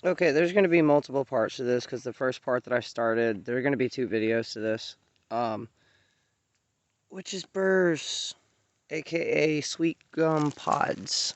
Okay, there's going to be multiple parts to this because the first part that I started, there are going to be 2 videos to this. Um, which is burrs, aka sweet gum pods.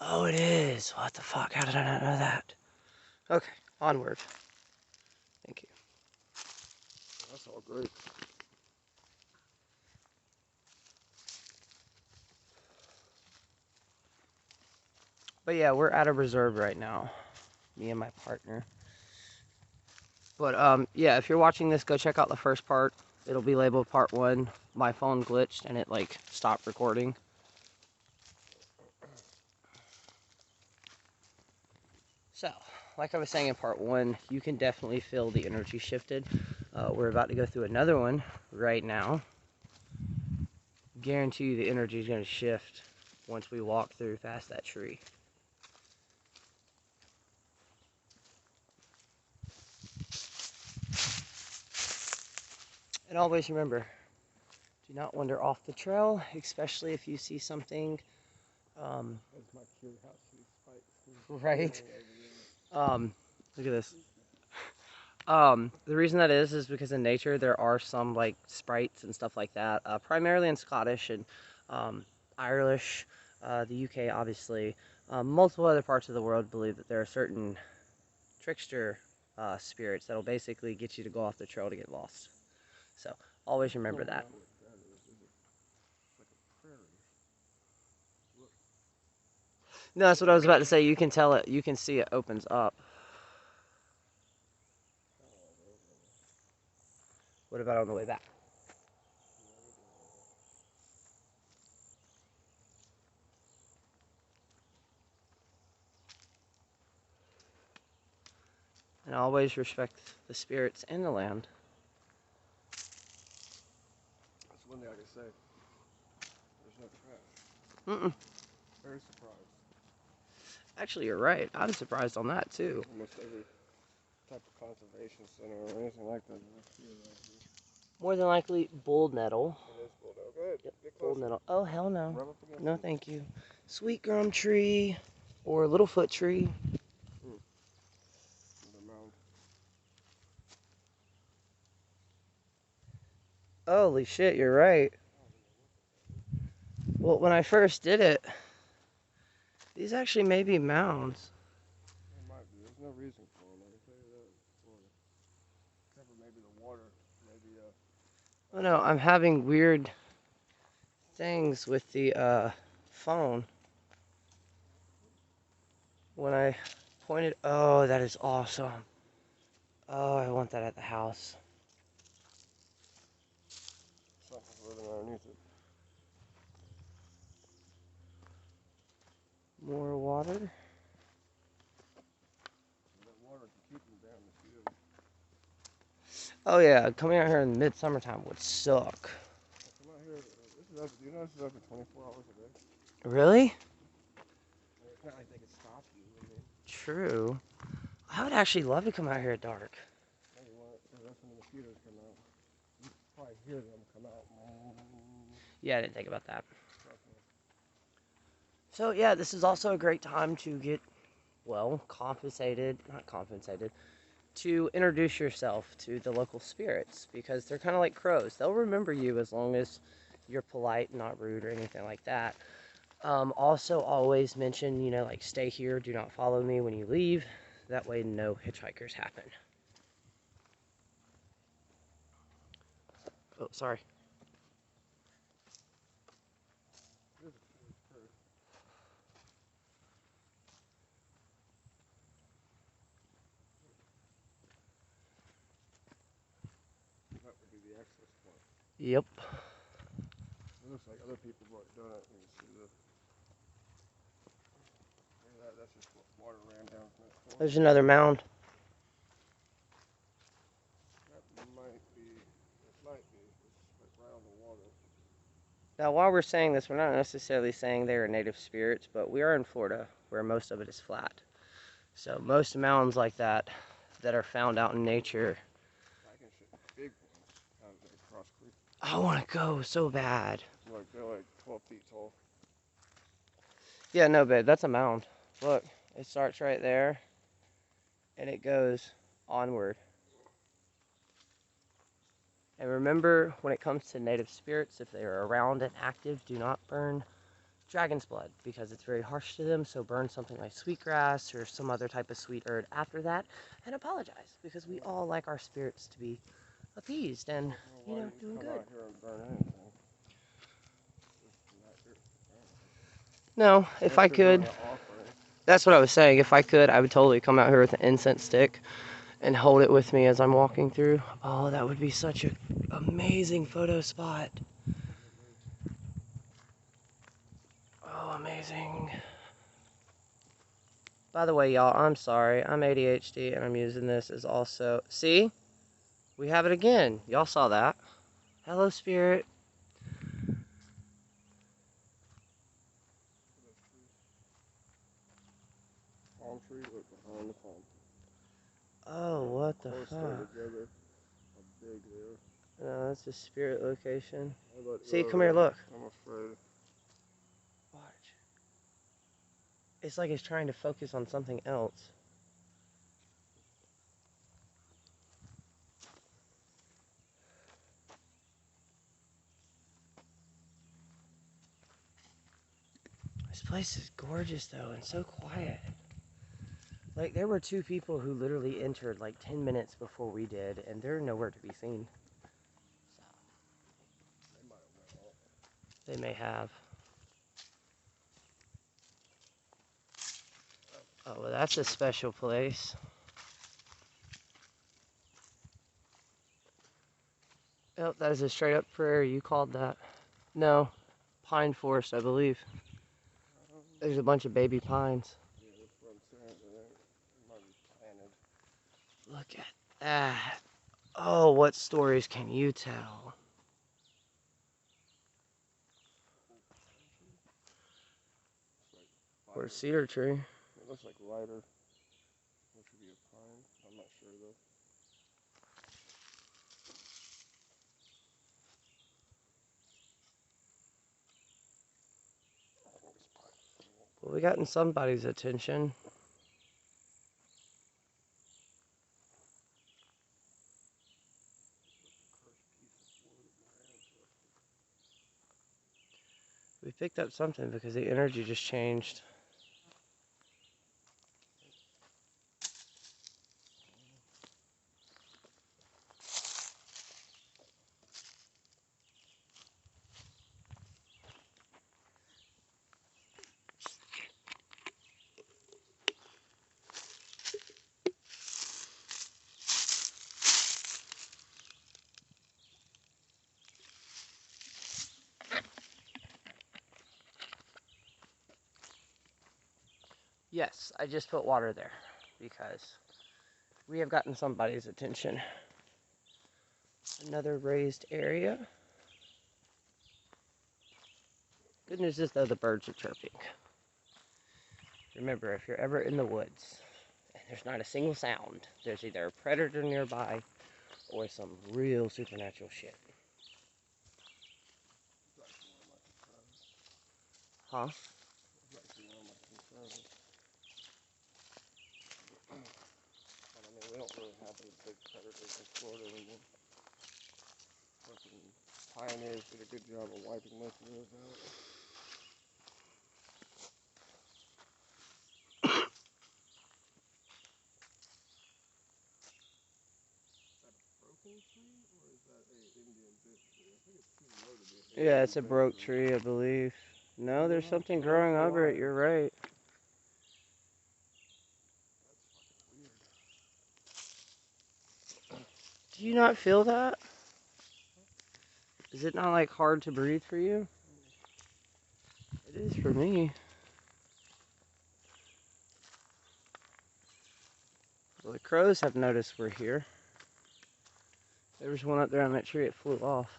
Oh, it is. What the fuck? How did I not know that? Okay, onward. Thank you. That's all great. But yeah, we're at a reserve right now, me and my partner. But yeah, if you're watching this, go check out the first part. It'll be labeled part 1. My phone glitched and it like stopped recording. So, like I was saying in part 1, you can definitely feel the energy shifted. We're about to go through another one right now. Guarantee you the energy is going to shift once we walk through past that tree. And always remember, do not wander off the trail, especially if you see something. That's my curiosity spikes. Right? Look at this. The reason that is because in nature there are some like sprites and stuff like that, primarily in Scottish and Irish, the UK obviously. Multiple other parts of the world believe that there are certain trickster spirits that'll basically get you to go off the trail to get lost. So always remember that. No, that's what I was about to say. You can tell it. You can see it opens up. What about on the way back? And always respect the spirits and the land. That's one thing I can say. There's no trash. Mm-mm. Very surprised. Actually, you're right. I'm surprised on that too. Almost every type of conservation center or anything like that. More than likely, bull nettle. It is bull nettle. Go ahead. Yep, Get bull closer. nettle. Oh, hell no. Rub up against No, it. thank you. Sweet gum tree or littlefoot tree. The mound. Holy shit, you're right. Well, when I first did it, these actually may be mounds. It might be. There's no reason for them. I can tell you that. Except for maybe the water. Maybe Oh no, I'm having weird things with the phone. When I pointed, oh, that is awesome. Oh, I want that at the house. something's living underneath it. More water. That water can keep them damn mosquitoes. Oh yeah, coming out here in mid-summertime would suck. Come out here. This is open. Do you know this is open 24 hours a day? Really? It's not like they can stop you. I mean, True. I would actually love to come out here at dark. maybe that's when the mosquitoes come out. You can probably hear them come out. Yeah, I didn't think about that. So yeah, this is also a great time to get, well, not compensated, to introduce yourself to the local spirits because they're kind of like crows. They'll remember you as long as you're polite, not rude or anything like that. Also, always mention, like stay here, do not follow me when you leave. That way, no hitchhikers happen. Oh, sorry. That would be the access point. Yep. It looks like other people have done it. You can see that's just what water ran down from that corner. There's another mound. That might be. It might be. It's like right on the water. Now, while we're saying this, we're not necessarily saying they are native spirits, but we are in Florida, where most of it is flat. So most mounds like that are found out in nature, I can shoot big ones out of there across creek. I want to go so bad. They're like 12 feet tall. Yeah, no, babe, that's a mound. Look, it starts right there, and it goes onward. And remember, when it comes to native spirits, if they are around and active, do not burn dragon's blood because it's very harsh to them. So burn something like sweetgrass or some other type of sweet herb after that, and apologize because we all like our spirits to be appeased and doing good. Out here and burn anything. No, if I could, that's what I was saying. If I could, I would totally come out here with an incense stick and hold it with me as I'm walking through. Oh, that would be such an amazing photo spot. Oh, amazing. By the way, y'all, I'm sorry. I'm ADHD and I'm using this as also... See? We have it again. Y'all saw that. Hello, Spirit. Palm tree, look behind the palm. Oh, what the Closer fuck? together. How big they are. No, that's a spirit location. How about See, come here, look. I'm afraid. Watch. It's like it's trying to focus on something else. This place is gorgeous, though, and so quiet. Like, there were 2 people who literally entered like 10 minutes before we did, and they're nowhere to be seen. They may have. Oh, well, that's a special place. Oh, that is a straight up prairie. You called that. No, pine forest, I believe. There's a bunch of baby pines. Yeah, that's what I'm saying. It might be planted. Look at that. Oh, what stories can you tell? Or a cedar tree. It looks like lighter. It should be a pine. I'm not sure though. Well, we gotten somebody's attention. We picked up something because the energy just changed. Yes, I just put water there because we have gotten somebody's attention. Another raised area. Good news is, though, the birds are chirping. Remember, if you're ever in the woods and there's not a single sound, there's either a predator nearby or some real supernatural shit. Huh? But I mean, we don't really have any big predators in Florida anymore. Fucking pioneers did a good job of wiping most of those out. Broken tree, or is that a Indian bit tree? I think it's too low to be an Yeah, it's a broke tree, I believe. No, there's something growing over it. You're right. Do you not feel that? Is it not like hard to breathe for you? It is for me. Well, the crows have noticed we're here. There was one up there on that tree. It flew off.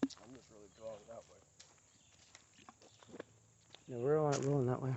I'm just really drawing that way. No, we're rolling that way.